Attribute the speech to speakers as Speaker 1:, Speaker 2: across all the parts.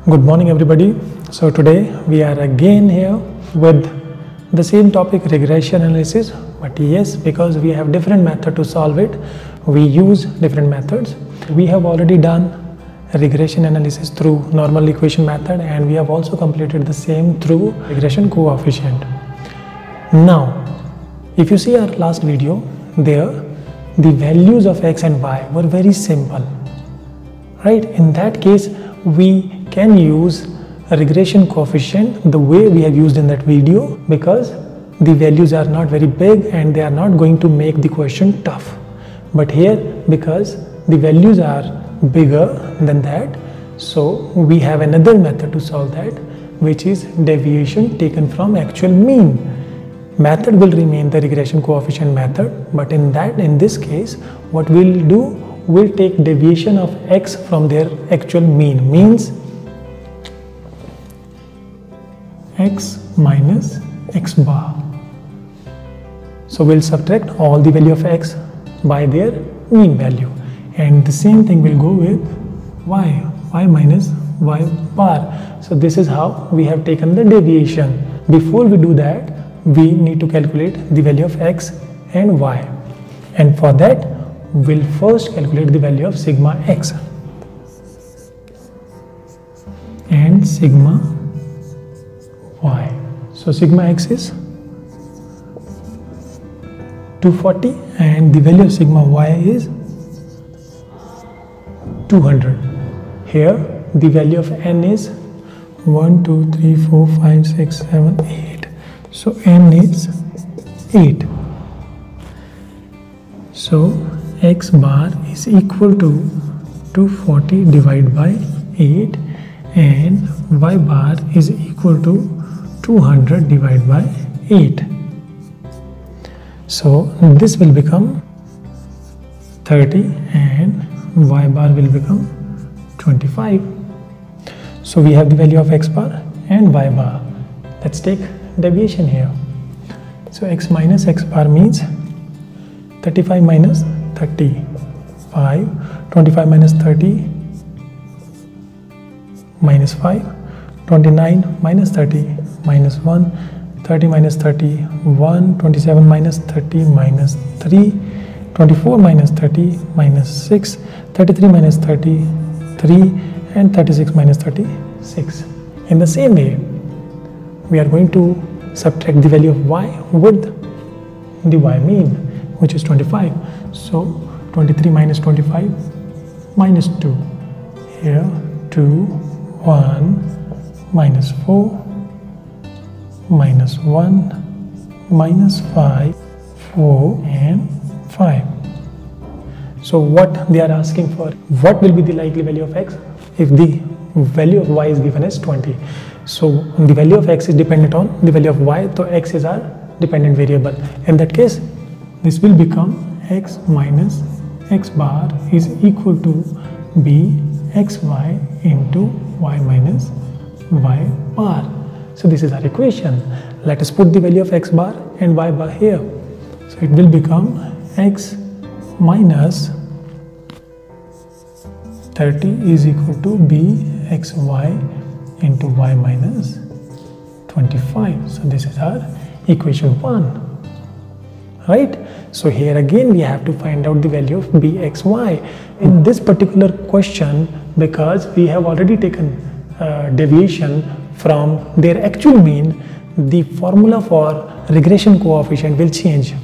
Speaker 1: Good morning everybody. So today we are again here with the same topic, regression analysis, but yes, because we have different method to solve it, we use different methods. We have already done regression analysis through normal equation method, and we have also completed the same through regression coefficient. Now if you see our last video, there the values of x and y were very simple, right? In that case we can use a regression coefficient the way we have used in that video, because the values are not very big and they are not going to make the question tough. But here, because the values are bigger than that, so we have another method to solve that, which is deviation taken from actual mean. Method will remain the regression coefficient method, but in this case what we'll do, we'll take deviation of x from their actual mean, means x minus x bar. So we'll subtract all the value of x by their mean value, and the same thing will go with y minus y bar. So this is how we have taken the deviation. Before we do that, we need to calculate the value of x and y, and for that we'll first calculate the value of sigma x and sigma y. So sigma x is 240 and the value of sigma y is 200. Here the value of n is 1, 2, 3, 4, 5, 6, 7, 8. So n is 8. So x bar is equal to 240 divided by 8 and y bar is equal to 200 divided by 8. So this will become 30 and y bar will become 25. So we have the value of x bar and y bar. Let's take deviation here. So x minus x bar means 35 minus 35, 25 minus 30 minus 5, 29 minus 30 minus 1, 30 minus 30 1, 27 minus 30 minus 3, 24 minus 30 minus 6, 33 minus 30 3, and 36 minus 36. In the same way, we are going to subtract the value of y with the y mean, which is 25. So 23 minus 25 minus 2. Here 2, 1, minus 4, minus 1, minus 5, 4 and 5. So what they are asking for, what will be the likely value of x if the value of y is given as 20. So the value of x is dependent on the value of y, so x is our dependent variable. In that case, this will become x minus x bar is equal to b xy into y minus y bar. So this is our equation. Let us put the value of x bar and y bar here. So it will become x minus 30 is equal to b xy into y minus 25. So this is our equation 1, right? So here again we have to find out the value of bxy in this particular question, because we have already taken deviation from their actual mean. The formula for regression coefficient will change.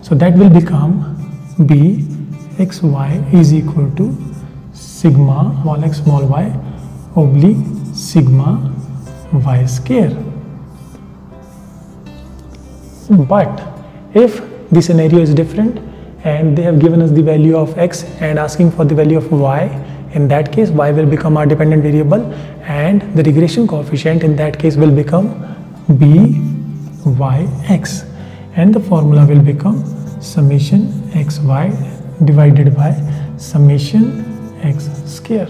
Speaker 1: So that will become bxy is equal to sigma small x small y oblique sigma y square. But if the scenario is different and they have given us the value of x and asking for the value of y, in that case y will become our dependent variable, and the regression coefficient in that case will become byx, and the formula will become summation xy divided by summation x square.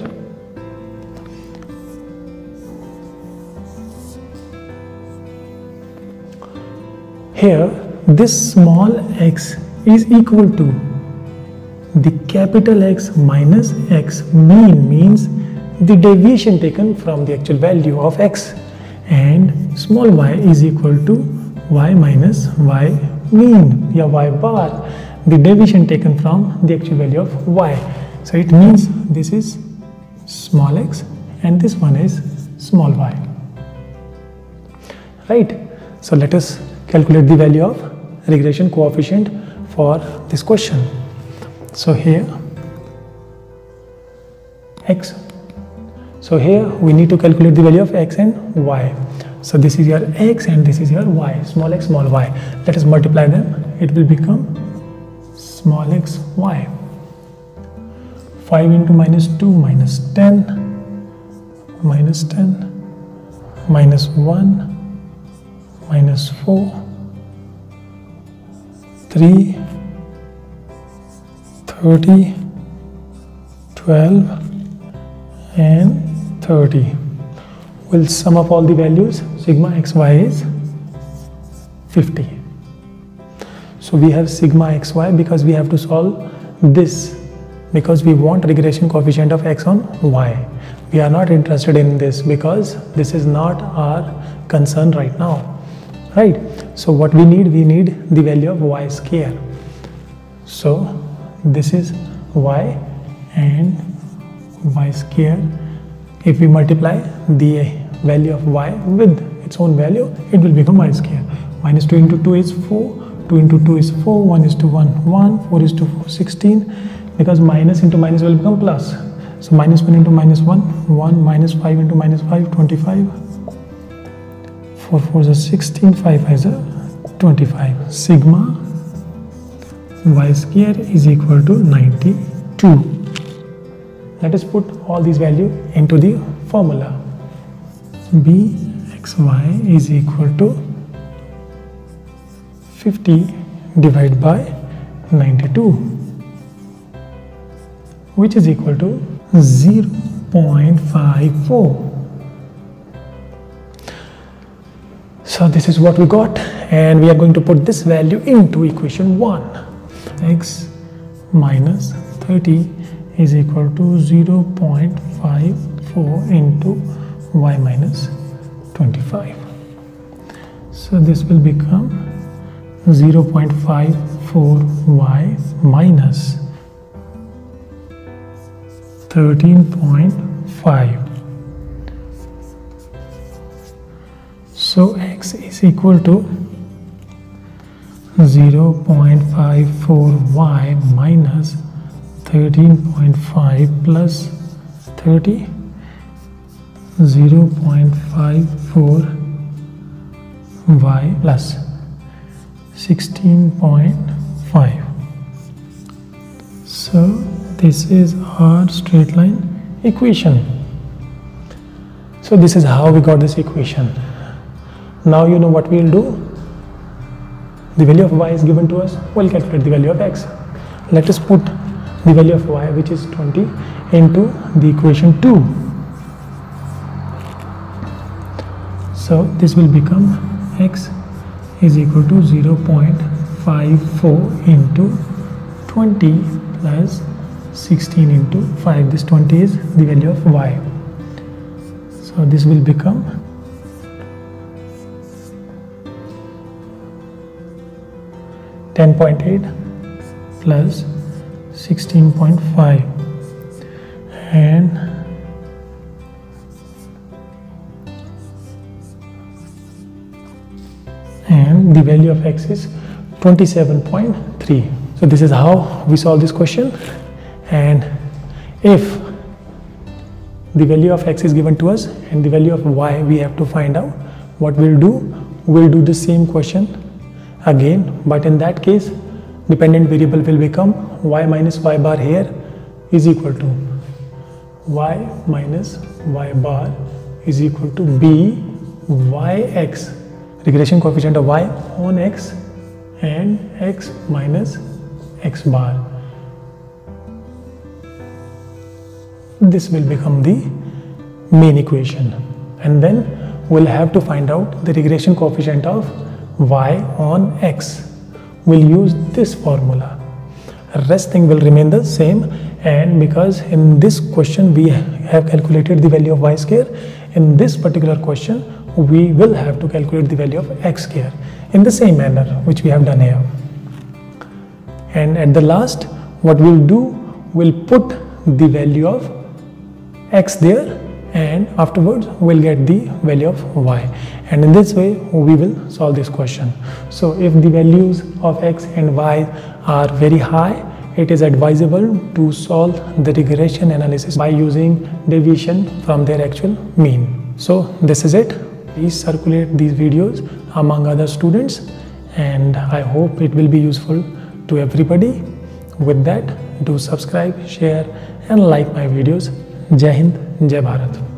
Speaker 1: Here this small x is equal to the capital X minus x mean, means the deviation taken from the actual value of x, and small y is equal to y minus y mean, या y bar, the deviation taken from the actual value of y. So it means this is small x and this one is small y. Right? So let us calculate the value of regression coefficient for this question. So here x. So here we need to calculate the value of x and y. So this is your x and this is your y, small x, small y. Let us multiply them. It will become small x, y. 5 into minus 2, minus 10, minus 10, minus 1, minus 4, 3, 30, 12, and 30. We'll sum up all the values. Sigma xy is 50. So we have sigma xy because we have to solve this, because we want regression coefficient of x on y. We are not interested in this because this is not our concern right now, right? So what we need the value of y square. So this is y and y square. If we multiply the value of y with its own value, it will become y square. Minus 2 into 2 is 4, 2 into 2 is 4, 1 is to 1, 1, 4 is to 4, 16, because minus into minus will become plus. So minus 1 into minus 1, 1, minus 5 into minus 5, 25, 4 4 is 16, 5 5 is 25. Sigma y square is equal to 92. Let us put all these values into the formula. bxy is equal to 50 divided by 92, which is equal to 0.54. So this is what we got, and we are going to put this value into equation 1. X minus 30 is equal to 0.54 into y minus 25. So this will become 0.54y minus 13.5. So x is equal to 0.54y minus 13.5 plus 30, 0.54y plus 16.5. So this is our straight line equation. So this is how we got this equation. Now you know what we will do. The value of y is given to us. We'll calculate the value of x. Let us put the value of y, which is 20, into the equation 2. So this will become x is equal to 0.54 into 20 plus 16 into 5. This 20 is the value of y. So this will become 10.8 plus 16.5, and the value of x is 27.3. So this is how we solve this question. And if the value of x is given to us and the value of y we have to find out, what we'll do the same question again, but in that case dependent variable will become y minus y bar here is equal to y minus y bar is equal to b yx, regression coefficient of y on x, and x minus x bar. This will become the main equation, and then we'll have to find out the regression coefficient of y on x. We'll use this formula. rest thing will remain the same. And because in this question we have calculated the value of y square, in this particular question we will have to calculate the value of x square in the same manner which we have done here. And at the last, what we'll do, we'll put the value of x there, and afterwards we'll get the value of y, and in this way we will solve this question. So if the values of x and y are very high, it is advisable to solve the regression analysis by using deviation from their actual mean. So this is it. Please circulate these videos among other students, and I hope it will be useful to everybody. With that, do subscribe, share and like my videos. Jai Hind, Jai Bharat.